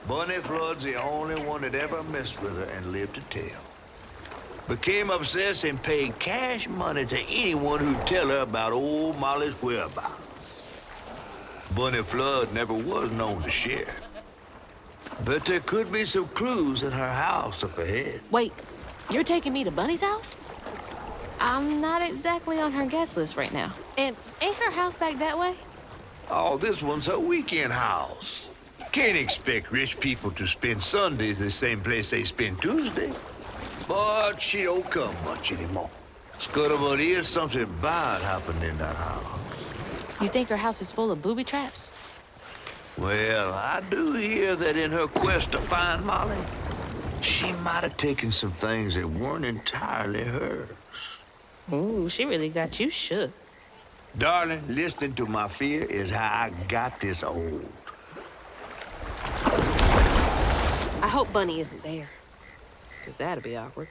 Bunny Flood's the only one that ever messed with her and lived to tell. Became obsessed and paid cash money to anyone who'd tell her about old Molly's whereabouts. Bunny Flood never was known to share. But there could be some clues in her house up ahead. Wait, you're taking me to Bunny's house? I'm not exactly on her guest list right now. And ain't her house back that way? Oh, this one's her weekend house. Can't expect rich people to spend Sundays the same place they spend Tuesday. But she don't come much anymore. Scuttlebutt is something bad happened in that house. You think her house is full of booby traps? Well, I do hear that in her quest to find Molly, she might have taken some things that weren't entirely hers. Ooh, she really got you shook. Darling, listening to my fear is how I got this old. I hope Bunny isn't there, because that'd be awkward.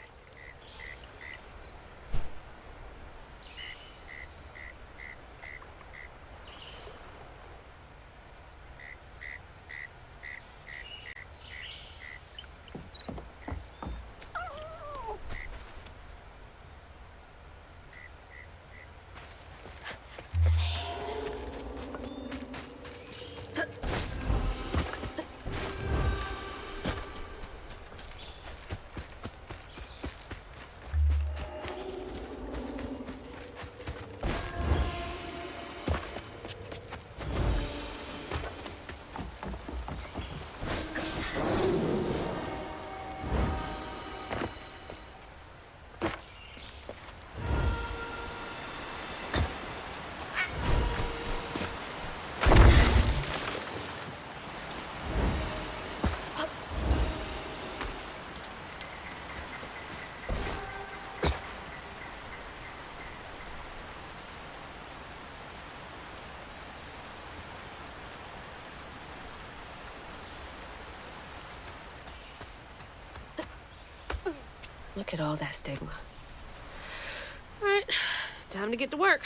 Look at all that stigma. All right, time to get to work.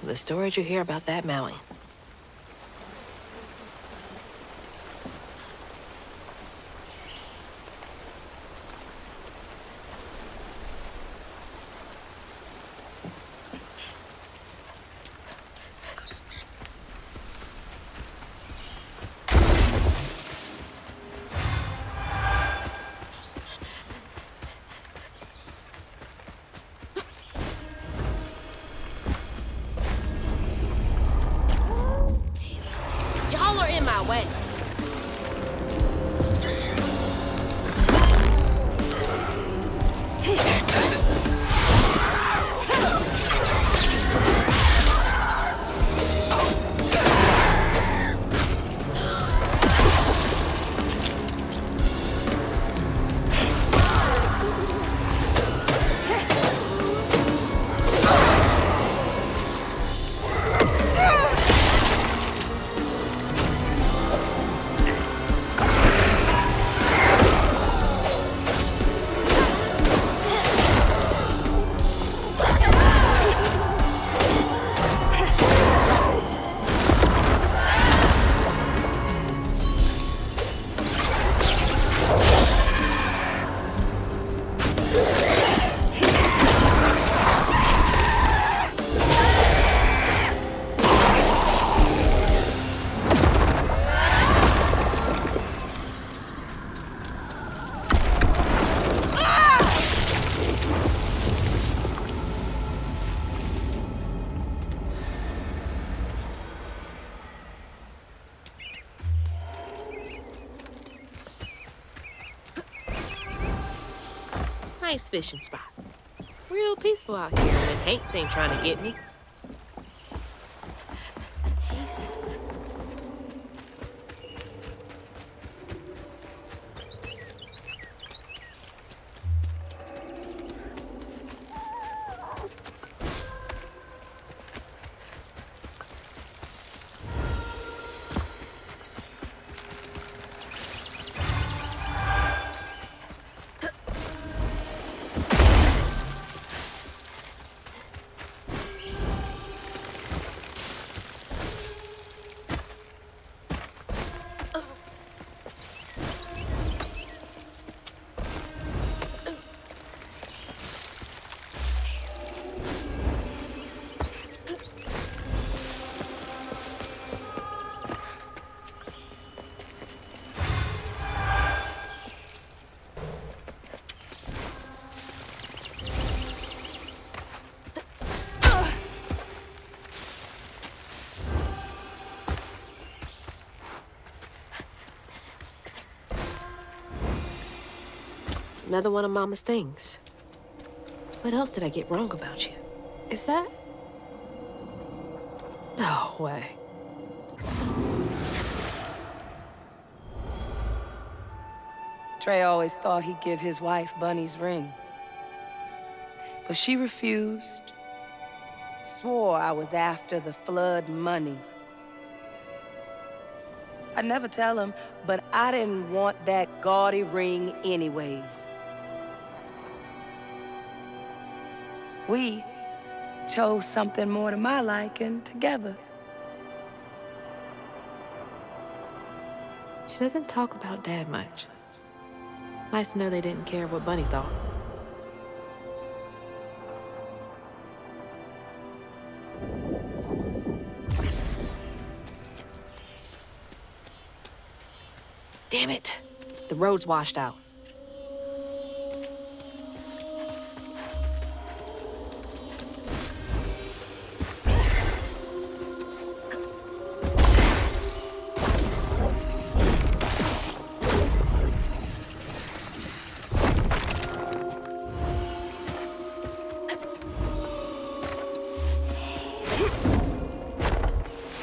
The stories you hear about that Maui. Y'all are in my way. Nice fishing spot. Real peaceful out here, and Hanks ain't trying to get me. He's... Another one of Mama's things. What else did I get wrong about you? Is that... No way. Trey always thought he'd give his wife Bunny's ring. But she refused. Swore I was after the flood money. I'd never tell him, but I didn't want that gaudy ring anyways. We chose something more to my liking together. She doesn't talk about Dad much. Nice to know they didn't care what Bunny thought. Damn it! The road's washed out.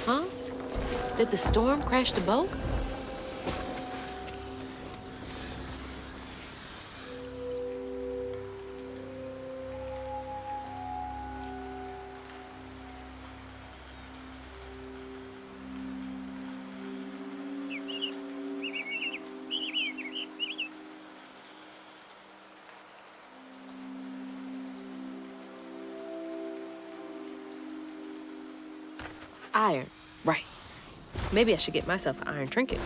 Huh? Did the storm crash the boat? Iron, right. Maybe I should get myself an iron trinket.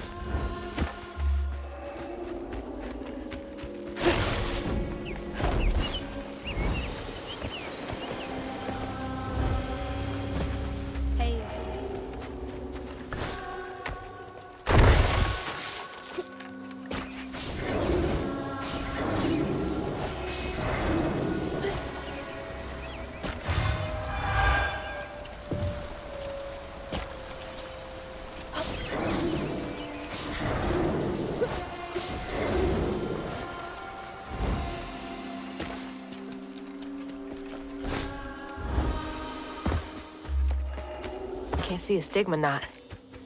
Can't see a stigma knot.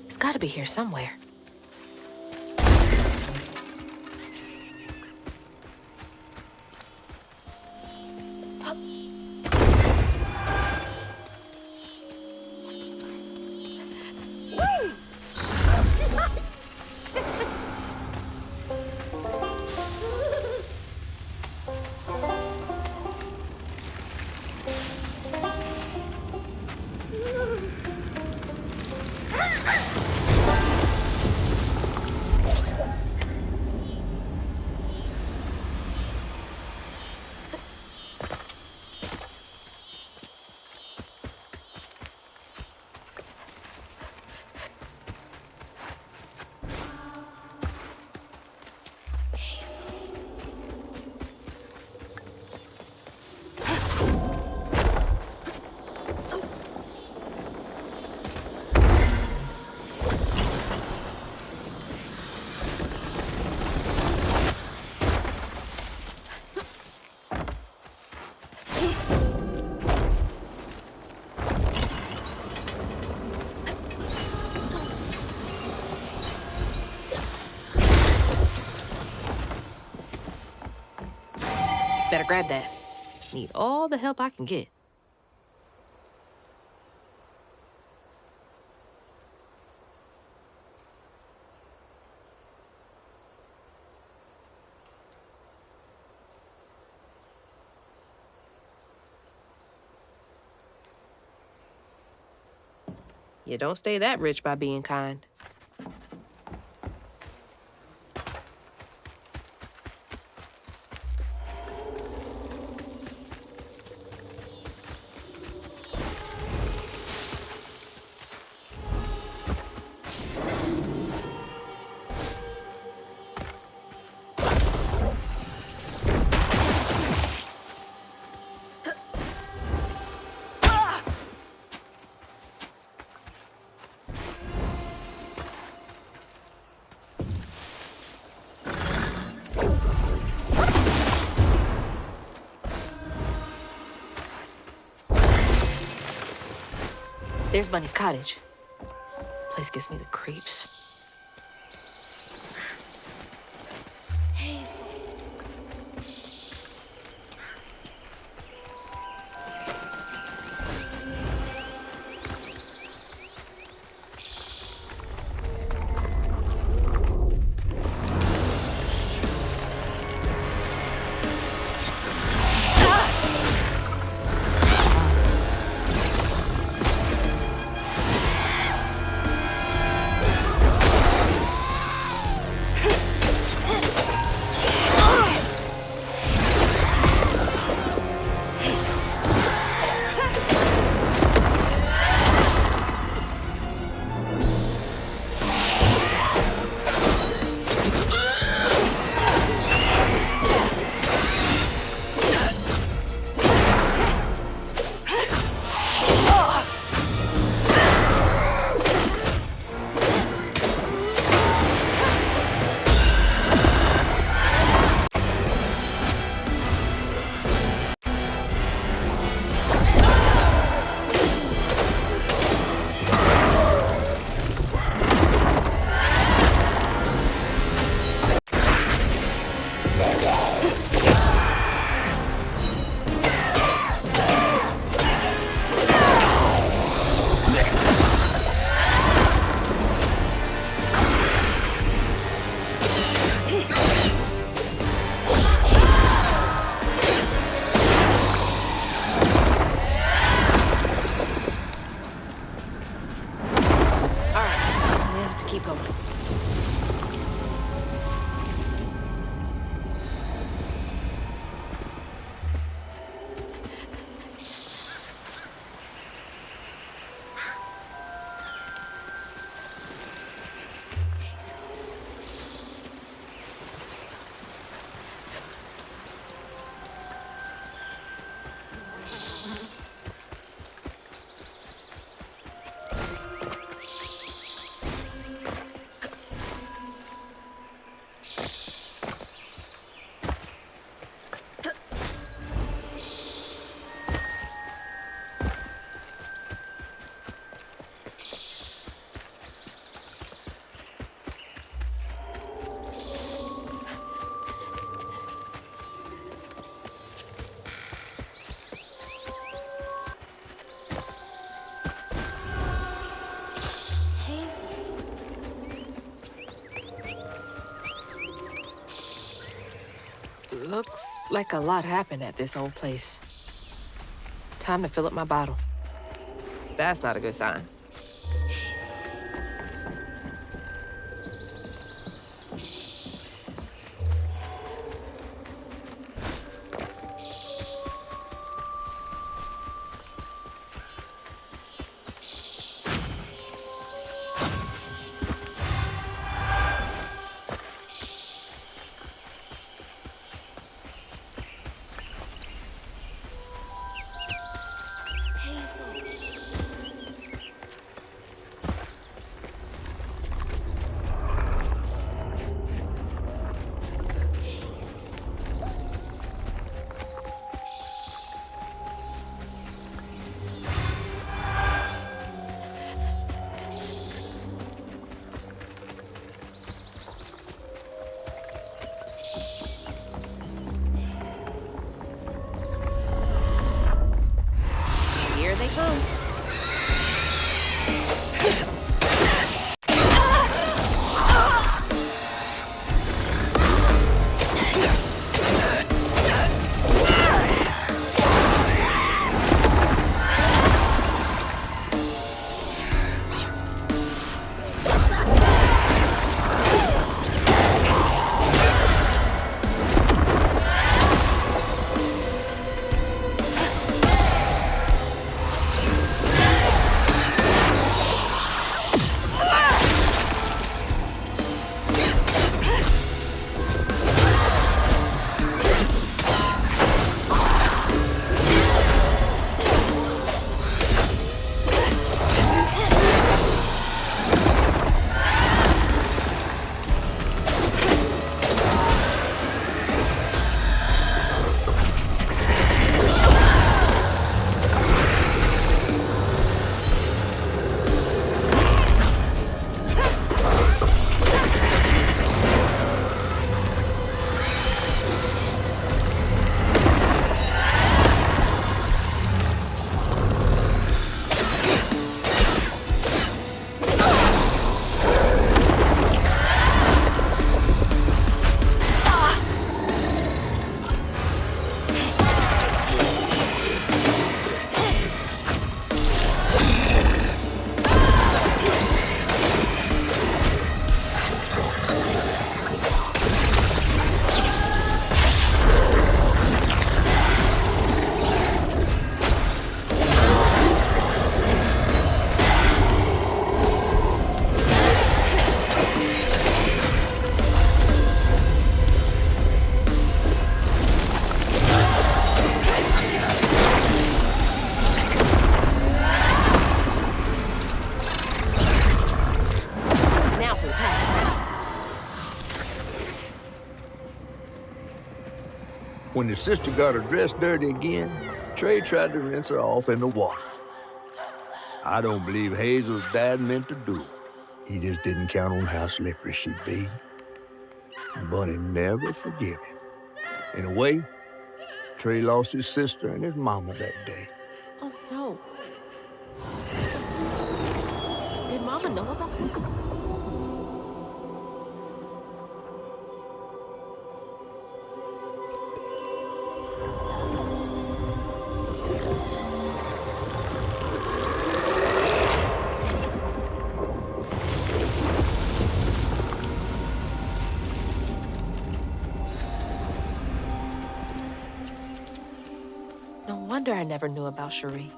It's gotta be here somewhere. Better grab that. Need all the help I can get. You don't stay that rich by being kind. There's Bunny's cottage. Place gives me the creeps. Hazel. Keep going. Looks like a lot happened at this old place. Time to fill up my bottle. That's not a good sign. home. When his sister got her dress dirty again, Trey tried to rinse her off in the water. I don't believe Hazel's dad meant to do it. He just didn't count on how slippery she'd be. Bunny never forgive him. In a way, Trey lost his sister and his mama that day. Oh, no. Did Mama know about this? No wonder I never knew about Cherie.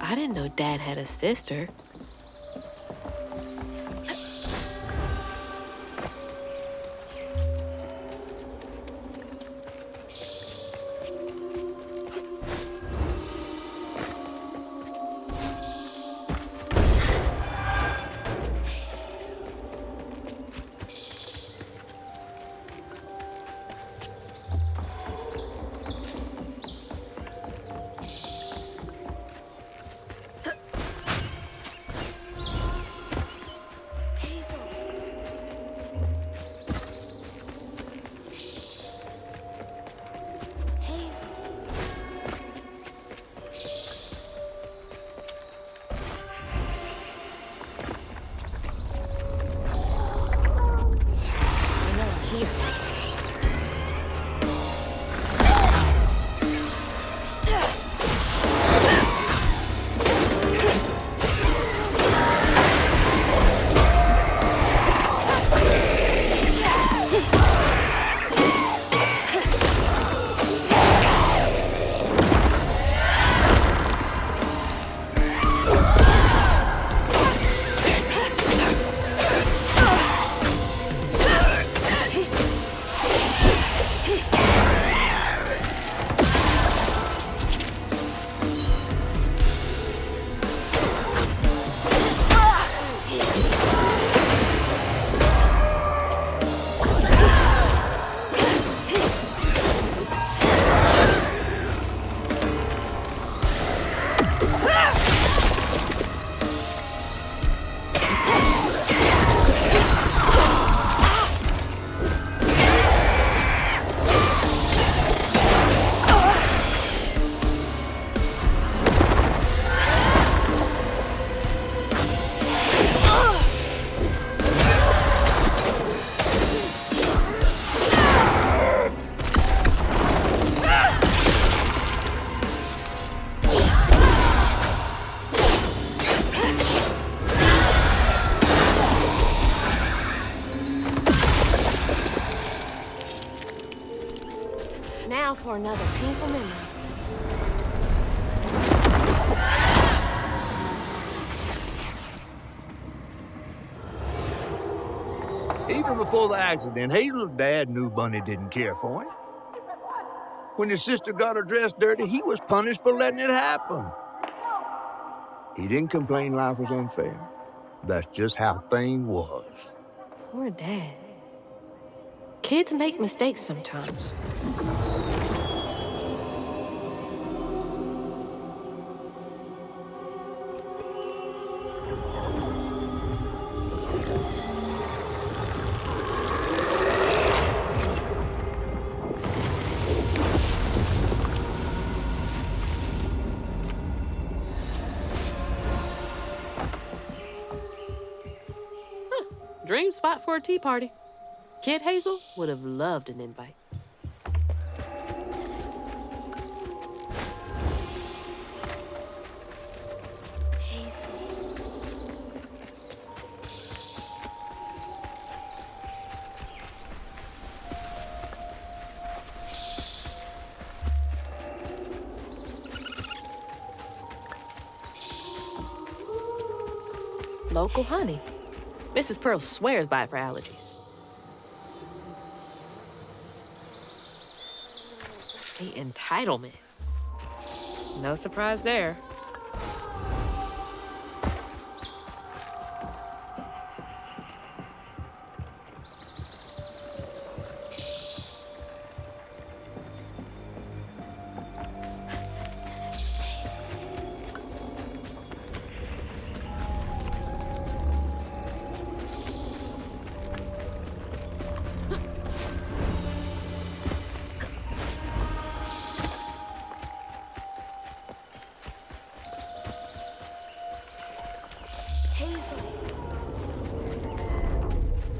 I didn't know Dad had a sister. Now for another painful memory. Even before the accident, Hazel's dad knew Bunny didn't care for him. When his sister got her dress dirty, he was punished for letting it happen. He didn't complain life was unfair. That's just how things was. Poor Dad. Kids make mistakes sometimes. Dream spot for a tea party. Kid Hazel would have loved an invite. Hazel. Local honey. Mrs. Pearl swears by it for allergies. The entitlement. No surprise there. Hazel.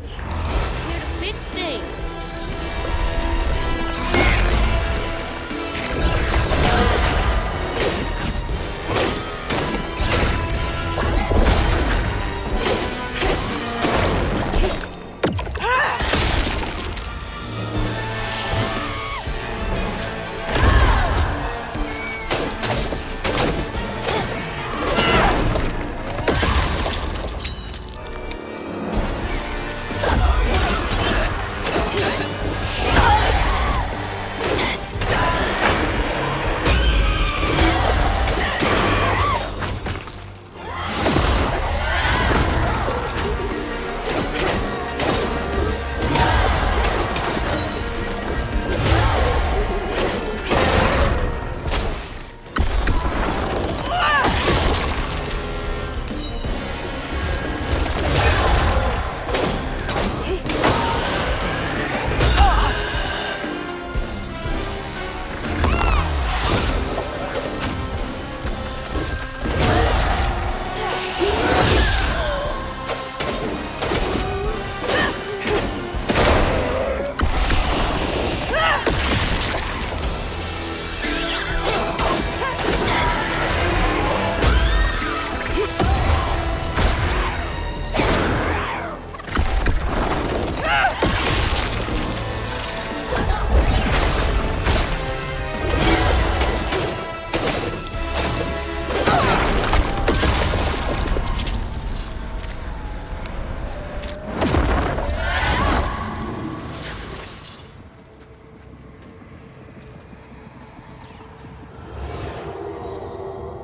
Here to fix things.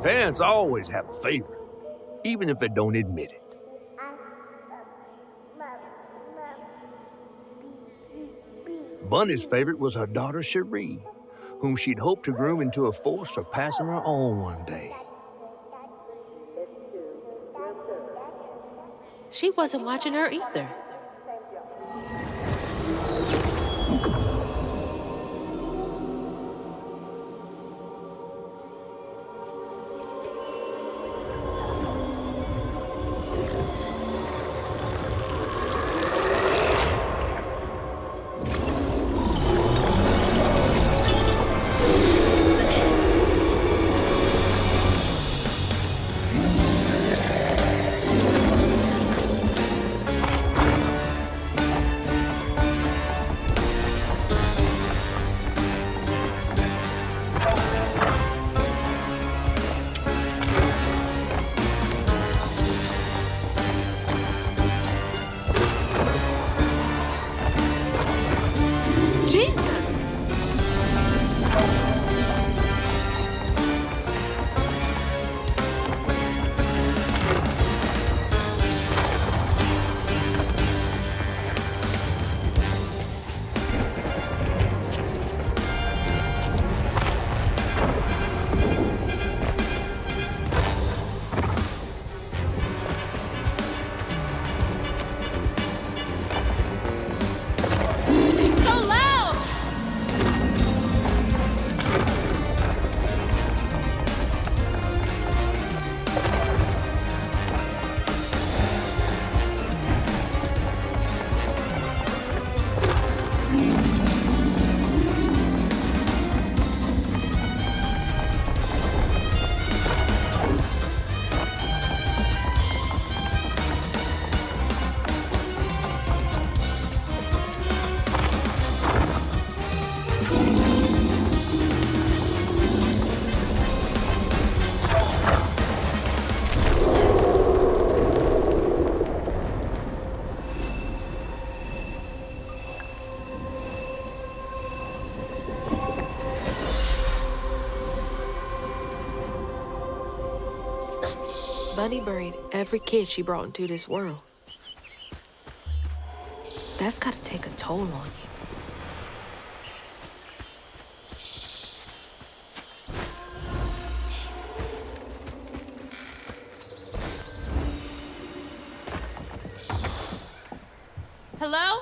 Parents always have a favorite, even if they don't admit it. Bunny's favorite was her daughter Cherie, whom she'd hoped to groom into a force surpassing her own one day. She wasn't watching her either. Jesus! It's so loud! Bunny buried every kid she brought into this world. That's gotta take a toll on you. Hello?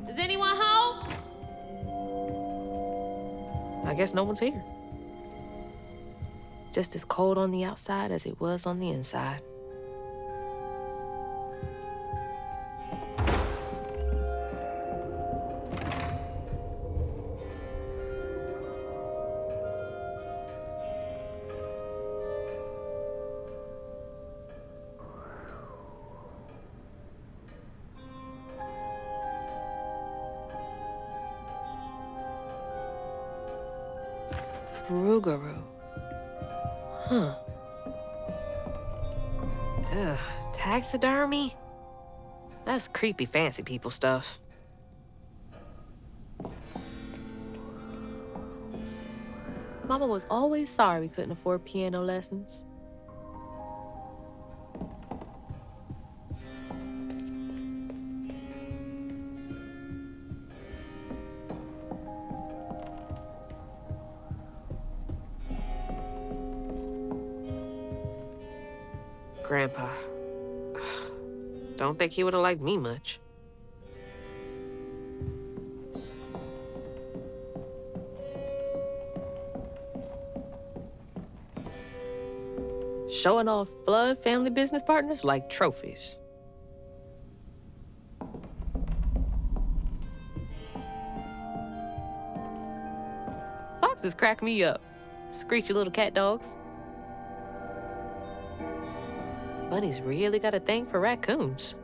Is anyone home? I guess no one's here. Just as cold on the outside as it was on the inside. Rougarou. Huh. Ugh, taxidermy? That's creepy fancy people stuff. Mama was always sorry we couldn't afford piano lessons. Grandpa. Don't think he would have liked me much. Showing off Flood family business partners like trophies. Foxes crack me up. Screechy little cat dogs. Bunny's really got a thing for raccoons.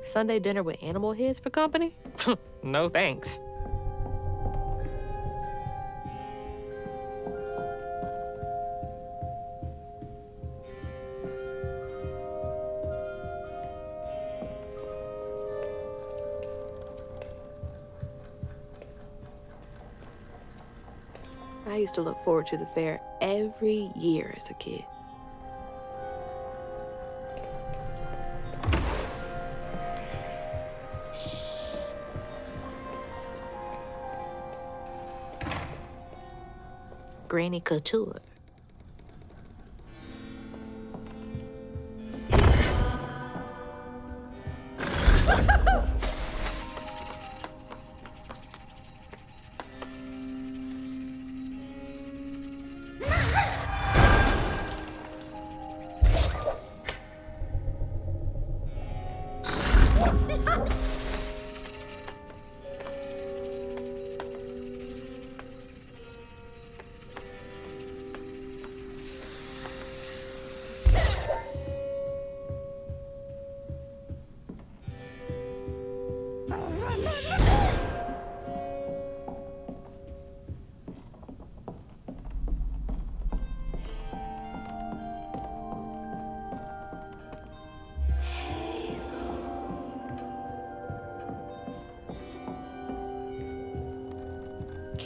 Sunday dinner with animal heads for company? No thanks. I used to look forward to the fair every year as a kid. Granny Couture.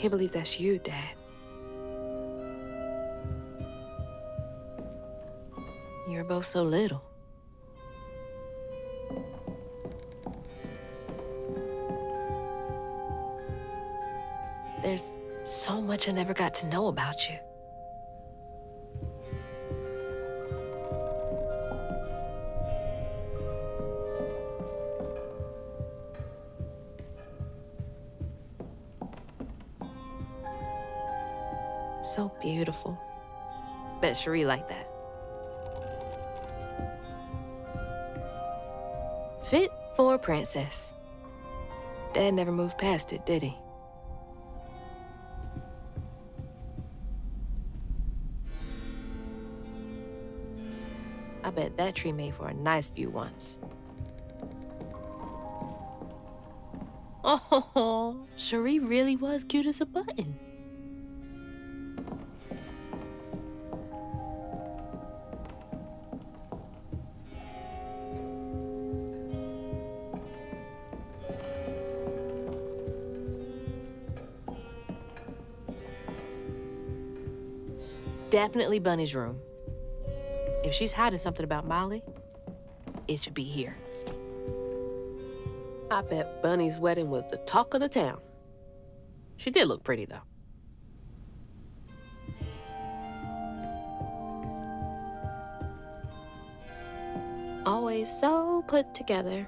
can't believe that's you, Dad. You were both so little. There's so much I never got to know about you. So beautiful. Bet Cherie liked that. Fit for a princess. Dad never moved past it, did he? I bet that tree made for a nice view once. Oh, Cherie really was cute as a button. Definitely Bunny's room. If she's hiding something about Molly, it should be here. I bet Bunny's wedding was the talk of the town. She did look pretty, though. Always so put together.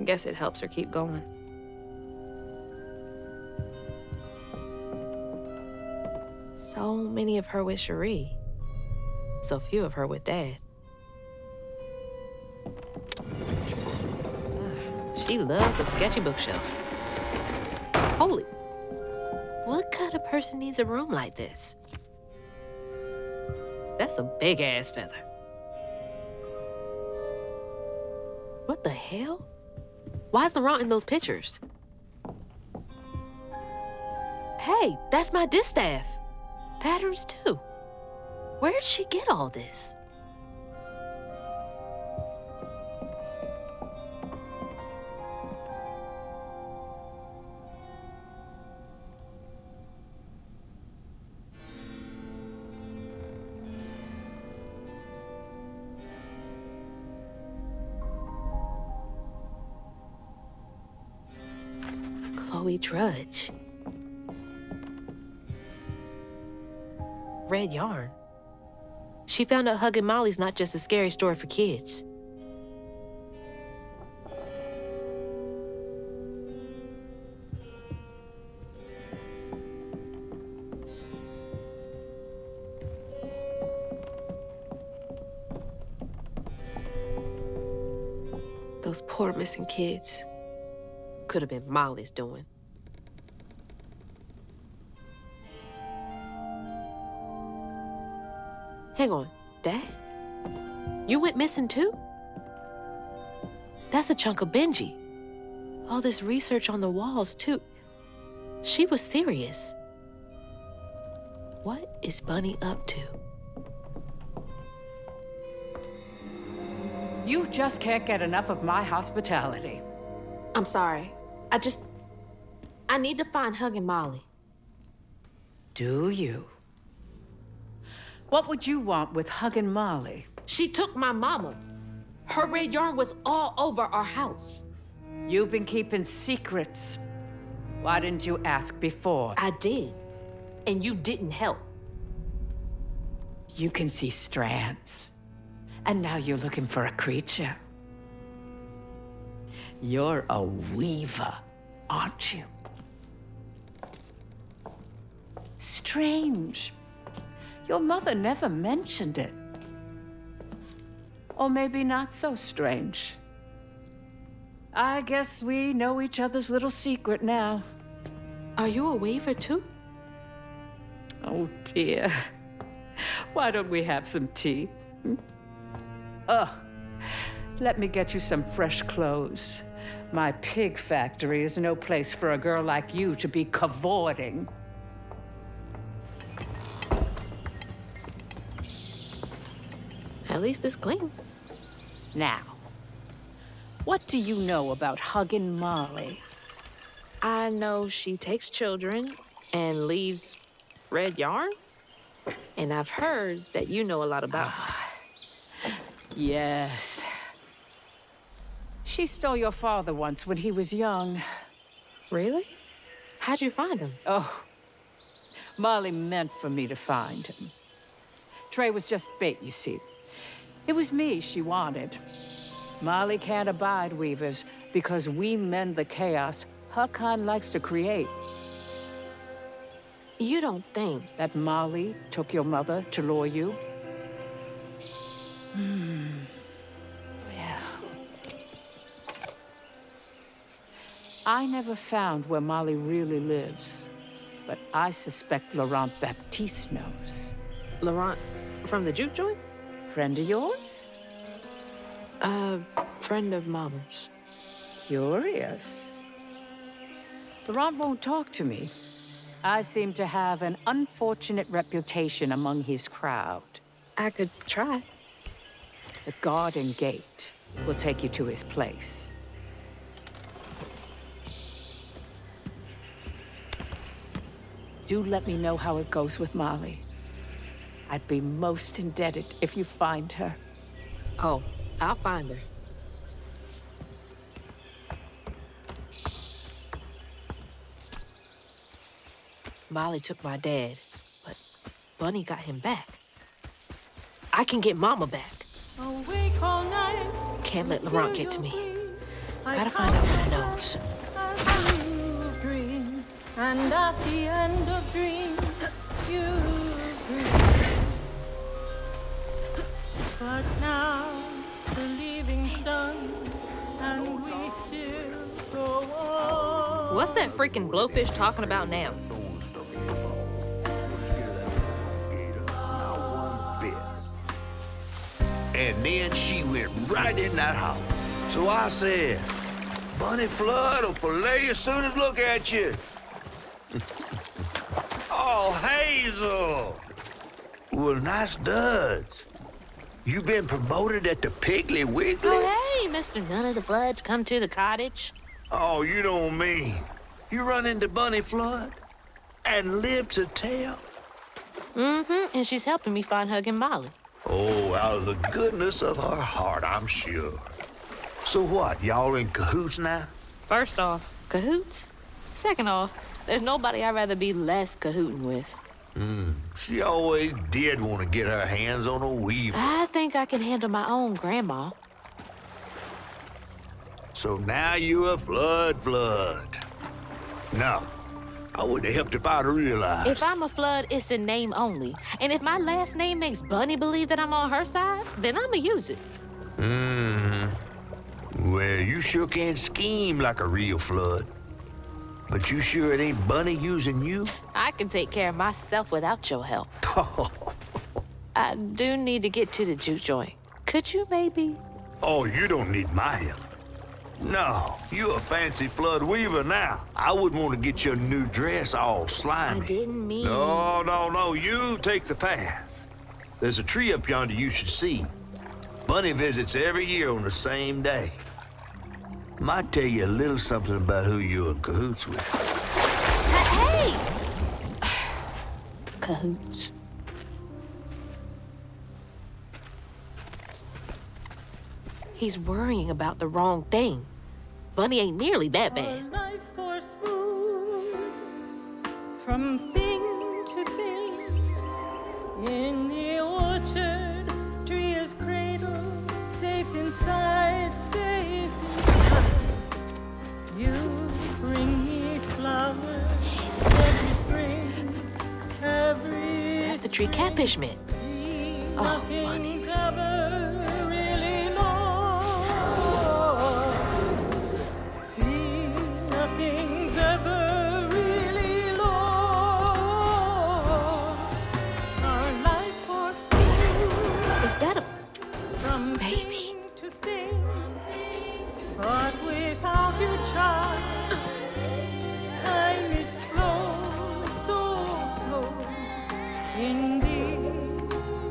Guess it helps her keep going. So many of her with Cherie. So few of her with Dad. She loves a sketchy bookshelf. Holy. What kind of person needs a room like this? That's a big-ass feather. What the hell? Why's Laurent in those pictures? Hey, that's my distaff. Patterns, too. Where'd she get all this? Chloe Drudge. Red yarn. She found out Huggin' Molly's not just a scary story for kids. Those poor missing kids. Could have been Molly's doing. Hang on, Dad? You went missing too? That's a chunk of Benji. All this research on the walls too. She was serious. What is Bunny up to? You just can't get enough of my hospitality. I'm sorry. I need to find Huggin' Molly. Do you? What would you want with Huggin' Molly? She took my mama. Her red yarn was all over our house. You've been keeping secrets. Why didn't you ask before? I did, and you didn't help. You can see strands. And now you're looking for a creature. You're a weaver, aren't you? Strange. Your mother never mentioned it. Or maybe not so strange. I guess we know each other's little secret now. Are you a weaver too? Oh, dear. Why don't we have some tea? Let me get you some fresh clothes. My pig factory is no place for a girl like you to be cavorting. At least it's clean. Now, what do you know about Huggin' Molly? I know she takes children and leaves red yarn. And I've heard that you know a lot about them. Yes. She stole your father once when he was young. Really? How'd you find him? Oh, Molly meant for me to find him. Trey was just bait, you see. It was me she wanted. Molly can't abide weavers because we mend the chaos her kind likes to create. You don't think... That Molly took your mother to lure you? Well... I never found where Molly really lives, but I suspect Laurent Baptiste knows. Laurent from the juke joint? Friend of yours? Friend of Mama's. Curious. Laurent won't talk to me. I seem to have an unfortunate reputation among his crowd. I could try. The garden gate will take you to his place. Do let me know how it goes with Molly. I'd be most indebted if you find her. Oh, I'll find her. Molly took my dad, but Bunny got him back. I can get Mama back. Can't let Laurent get to me. Gotta find out what he knows. And at the end of dreams, you dream. But now the leaving's done, and we still go on. What's that freaking blowfish talking about now? And then she went right in that house. So I said, Bunny Flood will fillet you as soon as look at you. Oh, Hazel! Well, nice duds. You been promoted at the Piggly Wiggly? Oh, hey, Mr. None of the Floods, come to the cottage. Oh, you don't mean. You run into Bunny Flood and live to tell? Mm-hmm, and she's helping me find Hug and Molly. Oh, out of the goodness of her heart, I'm sure. So what, y'all in cahoots now? First off, cahoots. Second off, there's nobody I'd rather be less cahooting with. She always did want to get her hands on a weaver. I think I can handle my own grandma. So now you're a Flood. No, I wouldn't have helped if I'd realized. If I'm a Flood, it's in name only. And if my last name makes Bunny believe that I'm on her side, then I'ma use it. Well, you sure can scheme like a real Flood. But you sure it ain't Bunny using you? I can take care of myself without your help. I do need to get to the juke joint. Could you maybe? Oh, you don't need my help. No, you a fancy Flood weaver now. I wouldn't want to get your new dress all slimy. I didn't mean... No, you take the path. There's a tree up yonder you should see. Bunny visits every year on the same day. Might tell you a little something about who you're in cahoots with. Hey! Cahoots. He's worrying about the wrong thing. Bunny ain't nearly that bad. Life force moves from thing to thing. In the orchard, tree is cradle, safe inside, safe inside. You bring me flowers every spring, every That's the tree catfish meant. Oh, Bunny. Baby. But without you, child, time is slow, so slow. In the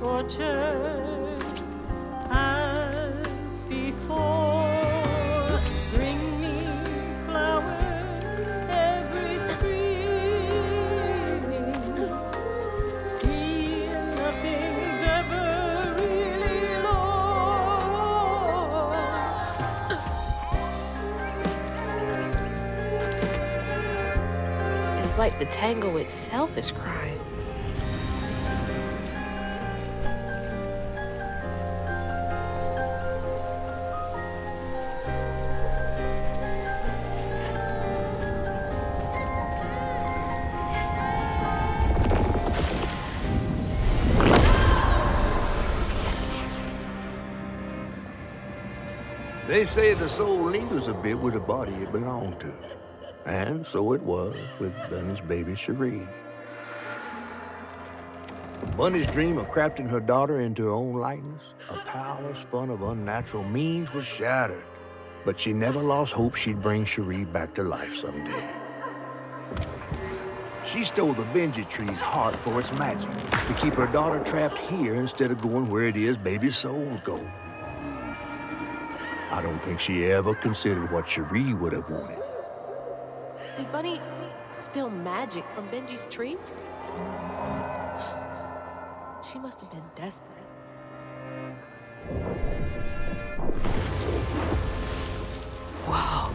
orchard, as before, bring me flowers every spring. It's like the tango itself is crying. They say the soul lingers a bit with the body it belonged to. And so it was with Bunny's baby Cherie. Bunny's dream of crafting her daughter into her own likeness, a power spun of unnatural means, was shattered. But she never lost hope she'd bring Cherie back to life someday. She stole the Benji tree's heart for its magic, to keep her daughter trapped here instead of going where it is baby souls go. I don't think she ever considered what Cherie would have wanted. Did Bunny steal magic from Benji's tree? She must have been desperate. Wow.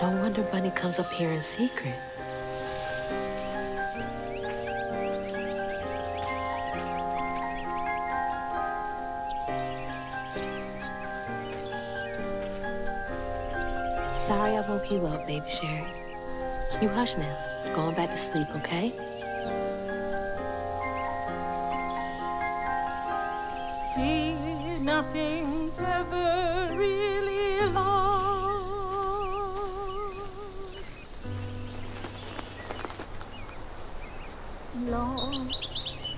No wonder Bunny comes up here in secret. Sorry I woke you up, baby Sherry. You hush now. Going back to sleep, okay? See, nothing's ever really lost. Lost.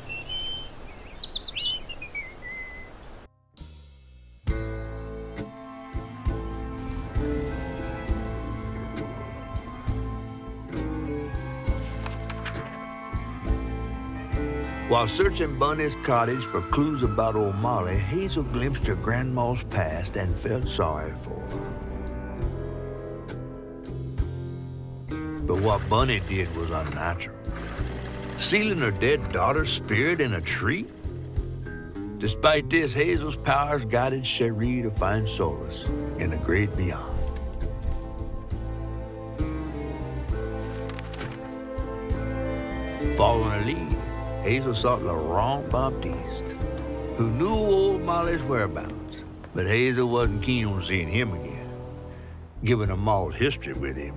While searching Bunny's cottage for clues about old Molly, Hazel glimpsed her grandma's past and felt sorry for her. But what Bunny did was unnatural. Sealing her dead daughter's spirit in a tree? Despite this, Hazel's powers guided Cherie to find solace in the great beyond. Following her lead, Hazel sought Laurent Baptiste, who knew old Molly's whereabouts, but Hazel wasn't keen on seeing him again. Given her Maul's history with him,